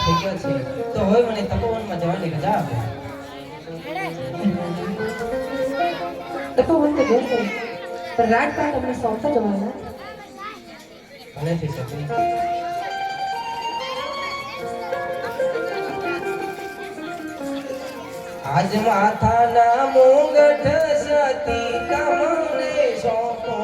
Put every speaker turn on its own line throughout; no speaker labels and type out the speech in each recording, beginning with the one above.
થઈ ગયા છે તો હવે મને તપોવનમાં જવાની રજા આપો.
તપોવન તો જશે પણ રાજપાટ અમને સોંપતા જવાના.
ભલેથી સતી. આજ માથાના મુંગઠ સતી તમને સોંપો.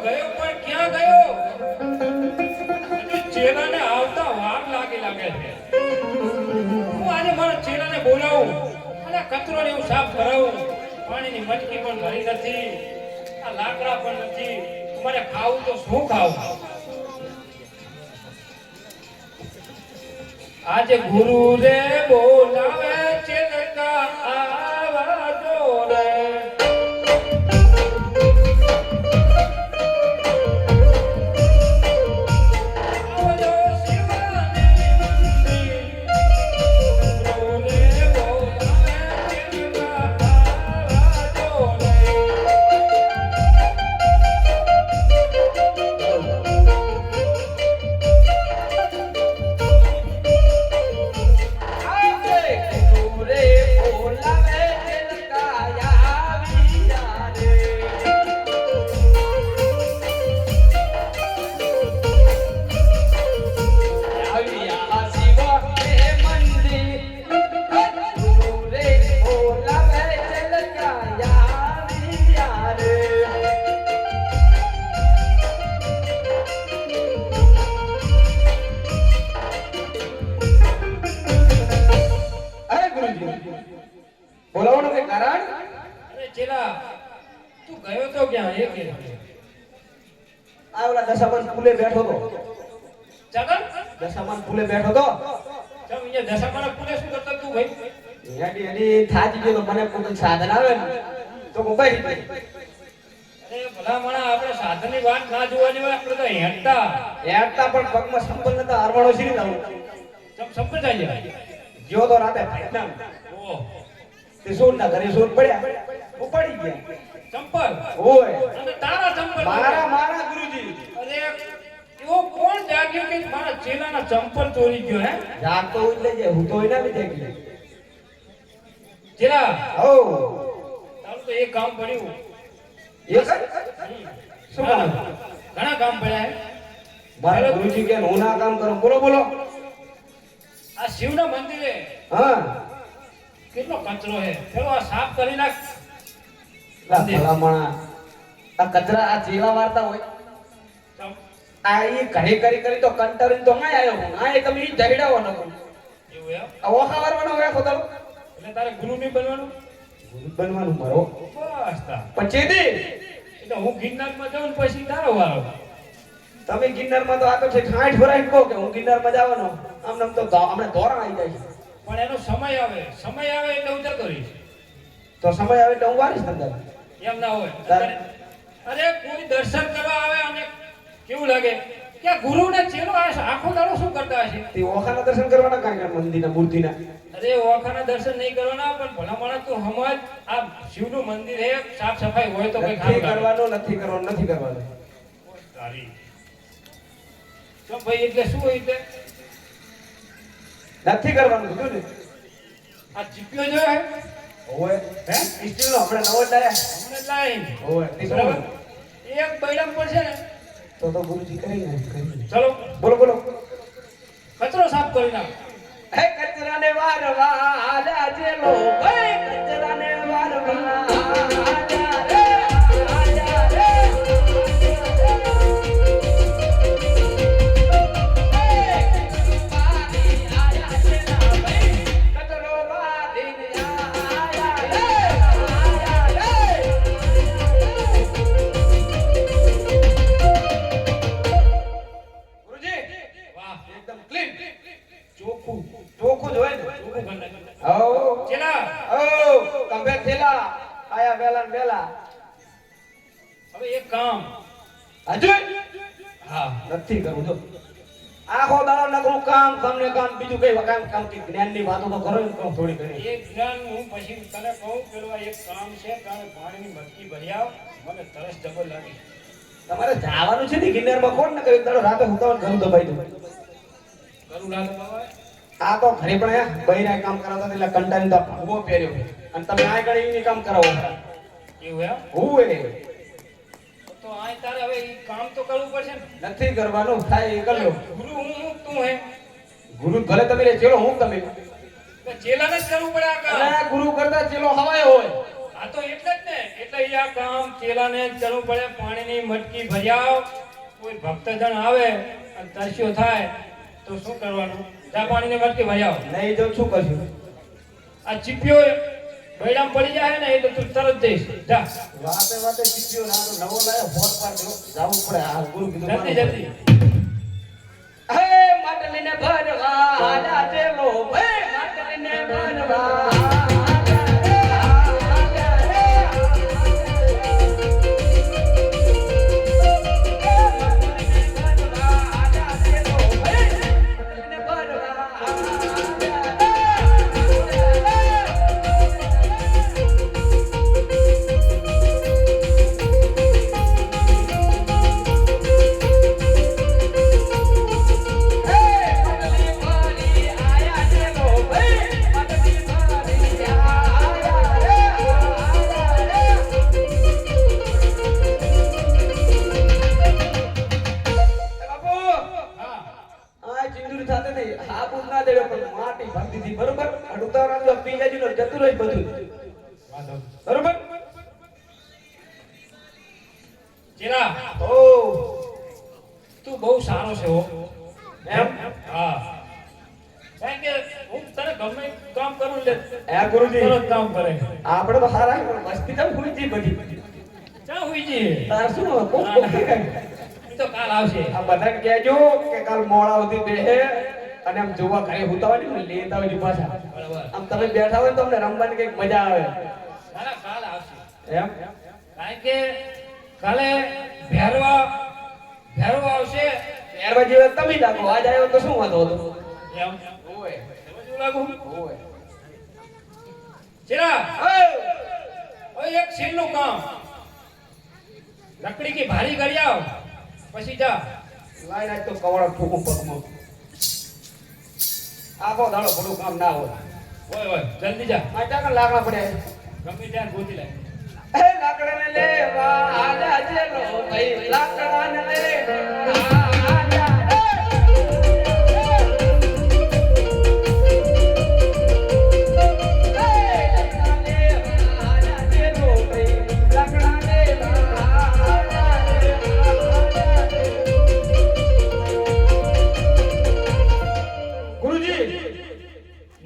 ગયો પણ ક્યાં ગયો? હજુ ચેલાને આવતા વાર લાગે છે. હું આજે મારા ચેલાને બોલાવું અને કચરોને હું સાફ કરાવું. પાણીની મટકી પણ ભરી નથી, આ લાકડા પણ નથી. મારે ખાવું તો શું ખાવું? આજે ગુરુ રે બોલાવે ચેલકા આવા જો રે. આવજો શિવાની મંદિર. ગુરુ રે બોલાવે ચેલકા આવા જો રે.
બોલાવવાનું કે કારણ?
અરે ચેલા, તું ગયો તો ક્યાં? એ કે
આ ઓલા દશામાન પુલે બેઠો તો.
ચાકર
દશામાન પુલે બેઠો તો.
ચમ અહીંયા દશામાના પુલે શું કરતો તું ભાઈ?
હેડી હેડી થાજી ગયો તો મને કોઈ સાધન આવે ને તો હું બેઠી ગઈ.
અરે ભલા માણા, આપણે સાધનની વાત ના જોવાની હોય, આપણે તો હેડતા.
હેડતા પણ પગમાં સંપલ નતા હરવાળો સીરી દઉં.
ચમ સંપર્ક જાય.
જો તો રાતે ફાઈટના
ઓહ,
તે સોન ના ઘરે સોન પડ્યા ઉપાડી ગયા.
ચંપલ.
ઓય
અને તારા ચંપલ.
મારા ગુરુજી.
અરે એવો કોણ જાગ્યો કે મારા ચેલાના ચંપલ ચોરી ગયો? હે
જાગ તો ઉજ લેજે, હું તો એના લીધે ગઈ.
ચેલા,
ઓ
તારું તો એક કામ પડ્યું.
એ શું કામ?
ઘણા કામ પડ્યા હે.
મારા ગુરુજી કે હું ના કામ કરું. બોલો બોલો.
આ શિવના મંદિરે
હા
કેટલો કચરો હે, ચલો આ સાફ કરી નાખ.
ભલામણા આ કચરા આ જેવા વાર્તા હોય
ચમ,
આ ઈ ઘરે કરી તો કંટાળીને તો ના આવ્યો હું. આ તમે ઈ જઈડાવાનો
એવું એમ?
આ ઓખા વારવાનો હોય ખોદો.
એટલે તારે ગુરુ નહીં બનવાનું?
ગુરુ બનવાનું મારો
બસ તા.
પછી દી
એટલે હું ગિરનારમાં જાઉં ને પછી તારો વારો.
તમે ગિરનારમાં તો આ તો છે 60 ભરાઈ કહો કે હું ગિરનારમાં જવાનો. આમ નામ તો હમણાં ધોરણ આવી જાય છે.
પણ એનો સમય આવે એટલે હું જતો રહીશ.
તો સમય આવે એટલે હું વારીશ અંદર.
એમ ના હોય.
તારે-
અરે કોઈ દર્શન કરવા આવે અને કેવું લાગે કે આ ગુરુ ને ચેલો આખો દાડો શું કરતા હશે?
તે ઓખાના દર્શન કરવાના કાંઈ મંદિરના મૂર્તિના.
અરે ઓખાના દર્શન નહીં કરવાના, પણ ભલા માણસ તું સમજ, આ શિવનું મંદિર હે, સાફ સફાઈ હોય તો કઈ
નથી
ખાવાનું
કરવાનું નથી કરવાનું.
તારી તો ભાઈ એટલે શું હોય? એટલે
નથી કરવાનું કીધું ને.
આ જીપ્યો જો હે
ઓય
હે
સ્ટીલનો આપણે નવો જ લાયા.
હમણે લાઈન
ઓય તે શું
બરાબર.
હોય?
એક બૈરામ પડશે ને
તો ગુરુજી કરી નાખે.
ચલો
બોલો
કચરો સાફ કરી નાખ.
હે કચરાને વારવા આજા જેલો હે કચરાને વારવા આજા રે આજા રે પાણી આયા જેલા ભાઈ કચરો વાદીને આયા રે આયા રે ગુરુજી
વાહ,
એકદમ ક્લીન
ચોખ્ખું
ચોખ્ખું જ હોય ને.
ચોખ્ખું કરી નાખ.
ઓ
ચેલા,
કંપે થેલા આયા વેલા ને વેલા.
હવે એક કામ.
હજુ
હા,
નથી કરવું જો. આખો દાડો નકરું કામ તમને કામ બીજું કઈ કામ કે જ્ઞાનની વાતો તો કરો ને કહો થોડી ઘણી.
એક જ્ઞાન હું પછી તને કહું, પેલું આ એક કામ છે, તારે પાણીની મટકી ભરી આવ, મને તરસ જબર લાગી.
તમારે જવાનું છે ને ગિરનારમાં. કોણ ને કહ્યું દાડો રાતે હુતાવન ઘરું દબાઈ દઉં.
કરું લાગે બાબા.
આ તો ઘરે પણ આ બૈરા કામ કરાવતા એટલે કંટાળી તો ઉભો પહેર્યો અને તમે આ ગણી એની કામ કરાવો.
એવું એમ?
હું એ
તો આ તારે હવે ઈ કામ તો કરવું પડશે ને.
નથી કરવાનું થાય એ કરી લો.
ગુરુ હું તું હે,
ગુરુ ભલે તમે રે ચેલો હું તમે.
તો ચેલાને જ કરવું પડે આ કામ.
અને ગુરુ કરતા ચેલો હવાય હોય.
આ તો એટલે જ ને, એટલે એટલે આ કામ ચેલાને જ કરવું પડે. પાણીની મટકી ભરી આવ. કોઈ ભક્તજન આવે અને તરસ્યો થાય તો શું કરવાનું? જા પાણીની મટકી ભરી આવ.
નહીં જો શું કરશું?
આ ચીપિયો બૈડામ પડી જાય ને એટલે તું તરત જઈશ. જા
વાતે વાતે શીખ્યો ના તો નવો લાયો ફોન પર જાવું પડે. આ ગુરુ કીધું
જલ્દી
મારું.
જલ્દી.
હે માટલીને ભરવા આજા ચેલો હે માટલીને ભરવા બરોબર.
ચેલા
ઓ
તું બહુ સારો છે હો.
એમ
હા, કારણ કે હું તને ગમે કામ કરું લે
એ ગુરુજી
તરત કામ કરે.
આપણે તો હારા પણ મસ્તી તો ભૂલી જી બધી.
ચા હોઈ જી
તાર શું કોક
એ તો કાલ આવશે.
આ બધાને કહેજો કે કાલ મોડા સુધી બેહે અને આમ જોવા ઘરે હુતા હોય ને લેતા હોય પાછા.
બરાબર.
આમ તમે બેઠા હોય તો તમને રમવાની કઈક મજા આવે.
સારા કાલ આવશે.
એમ
કારણ કે કાલે ભેરવા આવશે.
ત્યારબાદ જેવા તમે લાગો આજ આવ્યો તો શું વાંધો હતો?
એમ
ઓય
સમજવું લાગુ.
ઓય
ચેલા
ઓય
ઓય એક છેલ્લું કામ. લકડી કી ભારી કરી આવ પછી જા.
લાઈ રાખ તો કવળ ઠોકું પગમાં. આખો દાડો ઘણું કામ ના હોય.
ઓય જલ્દી જા.
આ ચાકર લાકડા પડે.
ગમે ત્યાં ગોતી લે.
એ લાકડાને લેવા આજા ચેલો ભાઈ લાકડાને લેવા આજા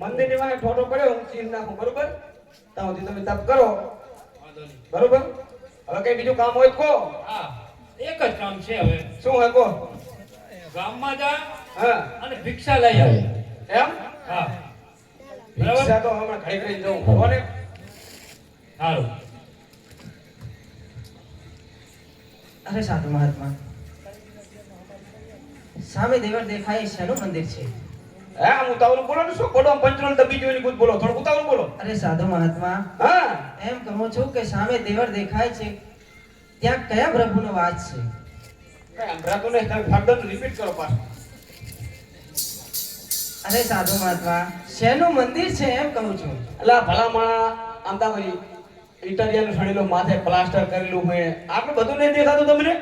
મંદિર ની વાંહે ઠોઠો પડ્યો હું ચીર નાખું. બરોબર? ત્યાં સુધી તમે તપ કરો.
વાંધો નહીં.
બરોબર? હવે કઈ બીજું કામ હોય તો કહો.
હા, એક જ કામ છે હવે.
શું હોય કહો?
ગામમાં જા
હા
અને ભિક્ષા લઈ આવ.
એમ
હા
ભિક્ષા તો હમણાં ઘડી ઘડી જવું કોને?
સારું.
અરે સાધુ મહાત્મા, સામે દેવર દેખાય શેનું મંદિર છે?
હે આમ ઉતાવળું બોલો ને. શું બોલો? આમ પંચરોલ દબી જોઈને કુછ બોલો. થોડું ઉતાવળું બોલો.
અરે સાધુ મહાત્મા,
હા
એમ કહું છું કે સામે દેવર દેખાય છે ત્યાં કયા પ્રભુનો વાસ છે?
કઈ સંભળાતું નહીં. તમે ફાડો રિપીટ કરો પાછું.
અરે સાધુ મહાત્મા, શેનું મંદિર છે એમ કહું છું.
અલા ભલા માણા આમ તા વળી ઇટાલિયાનું સડેલો માથે પ્લાસ્ટર કરેલું હોય આપણે બધું નહીં દેખાતું તમને?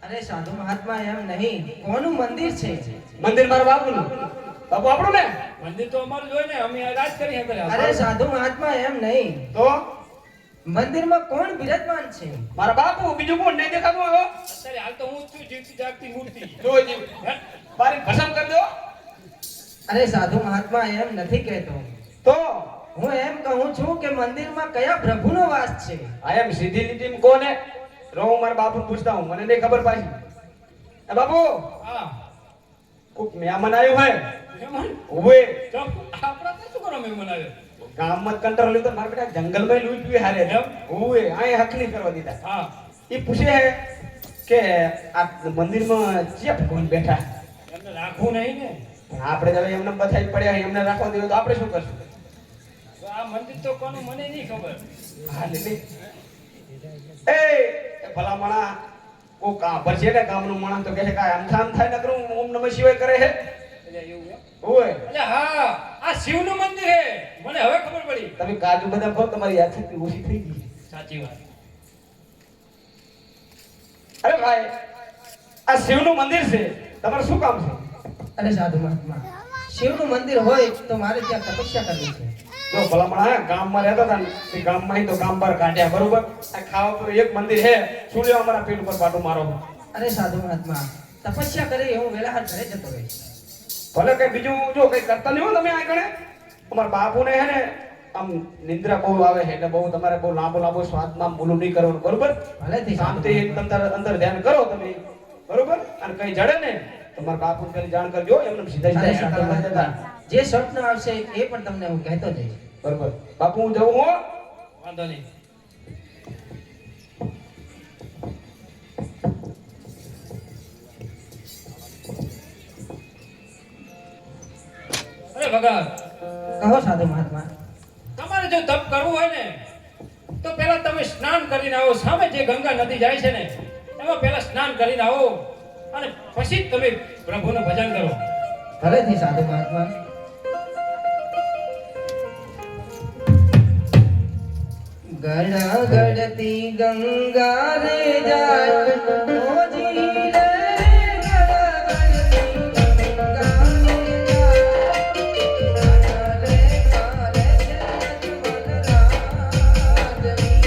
અરે સાધુ મહાત્મા, એમ નહીં, કોનું મંદિર છે?
મંદિર મારા બાપુનું. બાપુ આપણું ને?
મંદિર તો અમારું જોઈ ને અમે રાજ કરી હતા.
અરે સાધુ મહાત્મા, એમ નહીં,
તો
મંદિરમાં કોણ બિરાજમાન છે?
મારા બાપુ. બીજું કોણ નહીં દેખાતું હવે?
અત્યારે હાલ તો હું જ છું જીવતી જાગતી મૂર્તિ.
જોઈ જીવ
હે?
બારી ભસમ કરી દો.
અરે સાધુ મહાત્મા, એમ નથી કહેતો.
તો
હું એમ કહું છું કે મંદિરમાં કયા પ્રભુનો વાસ છે?
આ એમ સીધી લીટી કોને રો હું મારા બાપુ પૂછતા હું. મને નહીં ખબર પાછી. એ બાપુ
હા
કોક મહેમાન આવ્યું હોય
મહેમાન
ઓવે
ચમ આપણા તો શું કરો મહેમાન આવ્યો?
ગામમાં કંટ્રોલ લીધો મારા બેટા જંગલમાં લૂંટ પી હારે
એમ?
ઓવે આય હક નહીં કરવા દીધા.
હા
એ પૂછે કે આ મંદિરમાં ચિયા ભગવાન બેઠા?
એમને રાખવું નહીં ને.
પણ આપણે તો હવે એમને બધાઈ પડ્યા હોય, એમને રાખવા દેવું તો આપણે શું કરશું?
તો આ મંદિર તો કોનું મને નહીં ખબર.
હા લે એ ભલા માણા કો કા પર છે ને ગામનું માણસ તો કહે છે કાય આમ થાય નકરું ઓમ નમઃ શિવાય કરે છે.
એટલે એવું એમ?
ઓય
એટલે હા, આ શિવનું મંદિર છે. મને હવે ખબર પડી.
તમે કાજુ બદામ ખાઓ તમારી યાદશક્તિ ઓછી થઈ ગઈ.
સાચી વાત.
અરે ભાઈ આ શિવનું મંદિર છે. તમારે શું કામ છે?
અરે સાધુ મહાત્મા, શિવનું મંદિર હોય તો મારે ત્યાં તપસ્યા કરવી છે.
જો ભલામણા ગામમાં રહેતા હતા ને તે ગામમાં તો ગામ બહાર કાઢ્યા બરોબર આ ખાવા પર એક મંદિર હે શું લેવા અમારા પેટ ઉપર પાટો મારો
અરે સાધુ મહાત્મા તપસ્યા કરી હું વેલા હાથ ઘરે જતો રહીશ.
ભલે કઈ બીજું જો કઈ કરતા નહીં હો તમે આ કણે અમારા બાપુને હે ને આમ નિંદ્રા બહુ આવે છે એટલે બહુ તમારે બહુ લાંબો શ્વાસમાં બોલું નહીં કરવાનું બરોબર
ભલેથી
શાંતિ અંદર ધ્યાન કરો તમે બરોબર અને કઈ જડે ને તમારા બાપુને પેલી જાણ કરજો એમને સીધા
અરે
સીધા
સાધુ
કરવા જતા
મહાત્મા જે સ્વપ્ન આવશે એ પણ તમને હું કહેતો જઈશ.
બરોબર બાપુ હું જઉં હો
વાંધો નહીં. અરે ભગત,
કહો સાધુ મહાત્મા.
તમારે જો તપ કરવું હોય ને તો પહેલા તમે સ્નાન કરીને આવો. સામે જે ગંગા નદી જાય છે ને એમાં પહેલા સ્નાન કરીને આવો અને પછી જ તમે પ્રભુનું ભજન કરો.
ભલેથી સાધુ મહાત્મા. ગળા ગળતી ગંગા રે જાય મોજી રે ગળા ગળતી ગંગા રે જાય રે કાલે જગમન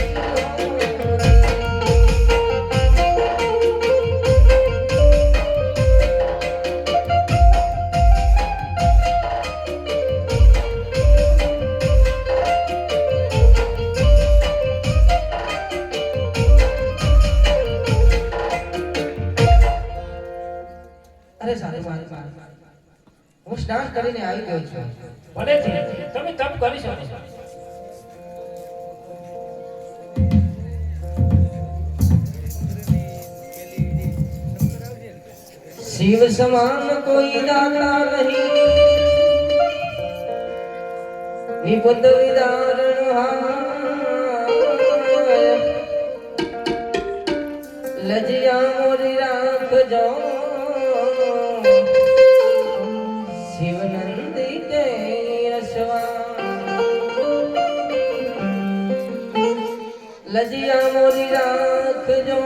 અરે સાધુ મહાત્મા, હું સ્નાન કરીને આવી ગયો છું.
ભલેથી તમે તપ કરી શકો છો.
शिव समान कोई दाता नहीं विपद विदारण लजिया मोरी राख जो शिव नंदी के रसवा लजिया मोरी राख जो